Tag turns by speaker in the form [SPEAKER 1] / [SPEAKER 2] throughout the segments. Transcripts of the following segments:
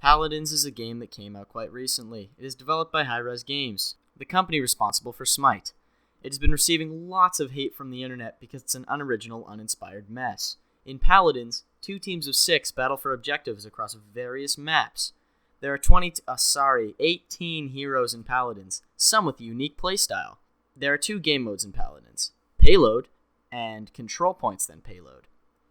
[SPEAKER 1] Paladins is a game that came out quite recently. It is developed by Hi-Rez Games, the company responsible for Smite. It has been receiving lots of hate from the internet because it's an unoriginal, uninspired mess. In Paladins, 2 teams of 6 battle for objectives across various maps. There are 18 heroes in Paladins, some with a unique playstyle. There are 2 game modes in Paladins, Payload and Control Points then Payload.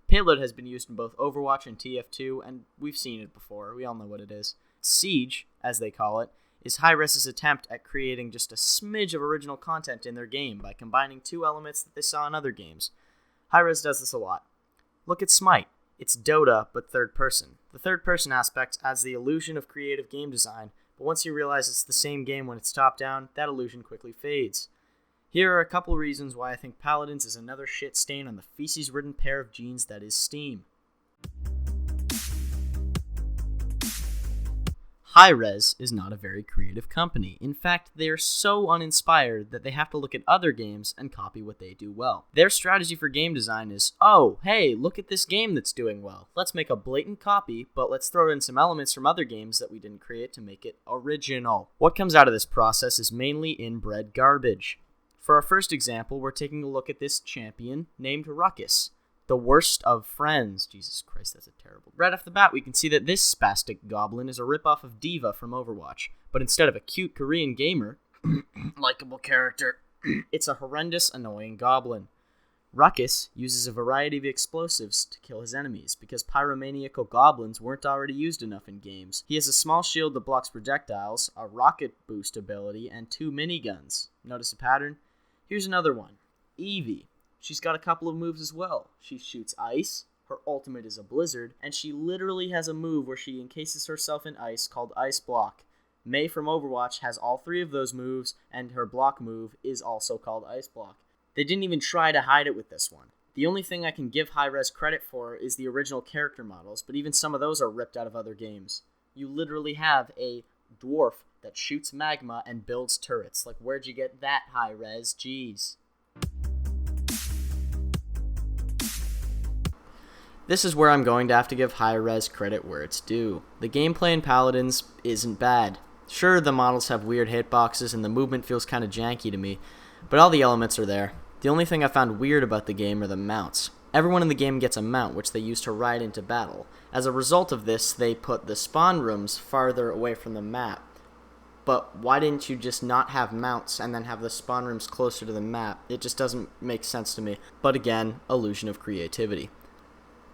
[SPEAKER 1] Payload has been used in both Overwatch and TF2, and we've seen it before, we all know what it is. Siege, as they call it, is Hi-Rez's attempt at creating just a smidge of original content in their game by combining 2 elements that they saw in other games. Hi-Rez does this a lot. Look at Smite. It's Dota, but third person. The third person aspect adds the illusion of creative game design, but once you realize it's the same game when it's top down, that illusion quickly fades. Here are a couple reasons why I think Paladins is another shit stain on the feces-ridden pair of jeans that is Steam. Hi-Rez is not a very creative company. In fact, they are so uninspired that they have to look at other games and copy what they do well. Their strategy for game design is, oh, hey, look at this game that's doing well. Let's make a blatant copy, but let's throw in some elements from other games that we didn't create to make it original. What comes out of this process is mainly inbred garbage. For our first example, we're taking a look at this champion named Ruckus. The worst of friends. Jesus Christ, that's a terrible... Right off the bat, we can see that this spastic goblin is a ripoff of Diva from Overwatch, but instead of a cute Korean gamer, likable character, it's a horrendous, annoying goblin. Ruckus uses a variety of explosives to kill his enemies, because pyromaniacal goblins weren't already used enough in games. He has a small shield that blocks projectiles, a rocket boost ability, and 2 miniguns. Notice a pattern? Here's another one. Eevee. She's got a couple of moves as well. She shoots ice, her ultimate is a blizzard, and she literally has a move where she encases herself in ice called Ice Block. Mei from Overwatch has all 3 of those moves, and her block move is also called Ice Block. They didn't even try to hide it with this one. The only thing I can give Hi-Rez credit for is the original character models, but even some of those are ripped out of other games. You literally have a dwarf that shoots magma and builds turrets. Like, where'd you get that, Hi-Rez? Jeez. This is where I'm going to have to give Hi-Rez credit where it's due. The gameplay in Paladins isn't bad. Sure, the models have weird hitboxes and the movement feels kind of janky to me, but all the elements are there. The only thing I found weird about the game are the mounts. Everyone in the game gets a mount, which they use to ride into battle. As a result of this, they put the spawn rooms farther away from the map. But why didn't you just not have mounts and then have the spawn rooms closer to the map? It just doesn't make sense to me. But again, illusion of creativity.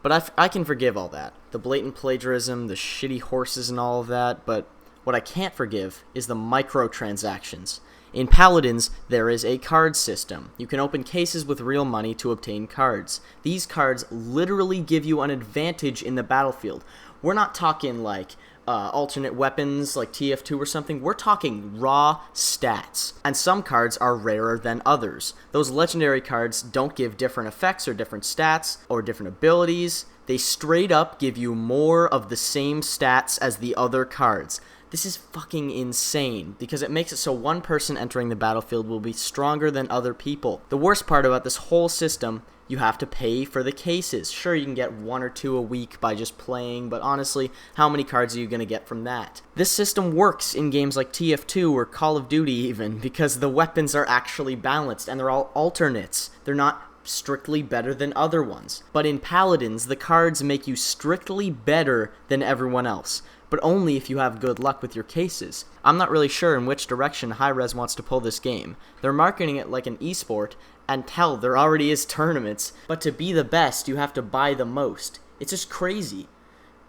[SPEAKER 1] But I can forgive all that. The blatant plagiarism, the shitty horses and all of that, but what I can't forgive is the microtransactions. In Paladins, there is a card system. You can open cases with real money to obtain cards. These cards literally give you an advantage in the battlefield. We're not talking like alternate weapons like TF2 or something. We're talking raw stats. And some cards are rarer than others. Those legendary cards don't give different effects or different stats or different abilities. They straight up give you more of the same stats as the other cards. This is fucking insane, because it makes it so one person entering the battlefield will be stronger than other people. The worst part about this whole system, you have to pay for the cases. Sure, you can get 1 or 2 a week by just playing, but honestly, how many cards are you going to get from that? This system works in games like TF2 or Call of Duty even, because the weapons are actually balanced, and they're all alternates. They're not strictly better than other ones. But in Paladins, the cards make you strictly better than everyone else, but only if you have good luck with your cases. I'm not really sure in which direction Hi-Rez wants to pull this game. They're marketing it like an esport, and hell, there already is tournaments, but to be the best, you have to buy the most. It's just crazy.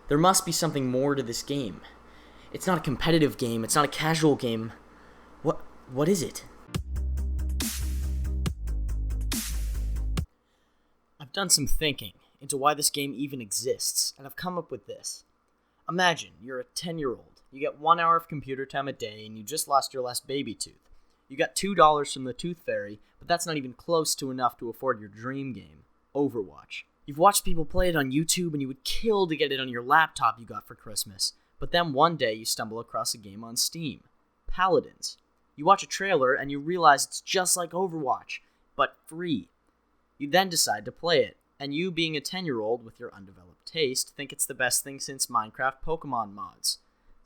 [SPEAKER 1] There must be something more to this game. It's not a competitive game, it's not a casual game. What is it? I've done some thinking into why this game even exists, and I've come up with this. Imagine you're a 10-year-old. You get 1 hour of computer time a day, and you just lost your last baby tooth. You got $2 from the Tooth Fairy, but that's not even close to enough to afford your dream game, Overwatch. You've watched people play it on YouTube, and you would kill to get it on your laptop you got for Christmas. But then one day you stumble across a game on Steam, Paladins. You watch a trailer, and you realize it's just like Overwatch, but free. You then decide to play it, and you, being a 10-year-old with your undeveloped taste, think it's the best thing since Minecraft Pokemon mods.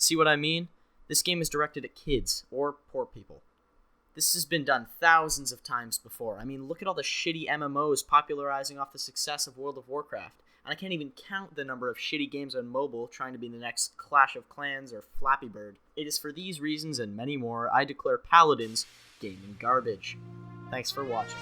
[SPEAKER 1] See what I mean? This game is directed at kids, or poor people. This has been done thousands of times before. I mean, look at all the shitty MMOs popularizing off the success of World of Warcraft. And I can't even count the number of shitty games on mobile trying to be the next Clash of Clans or Flappy Bird. It is for these reasons and many more I declare Paladins gaming garbage. Thanks for watching.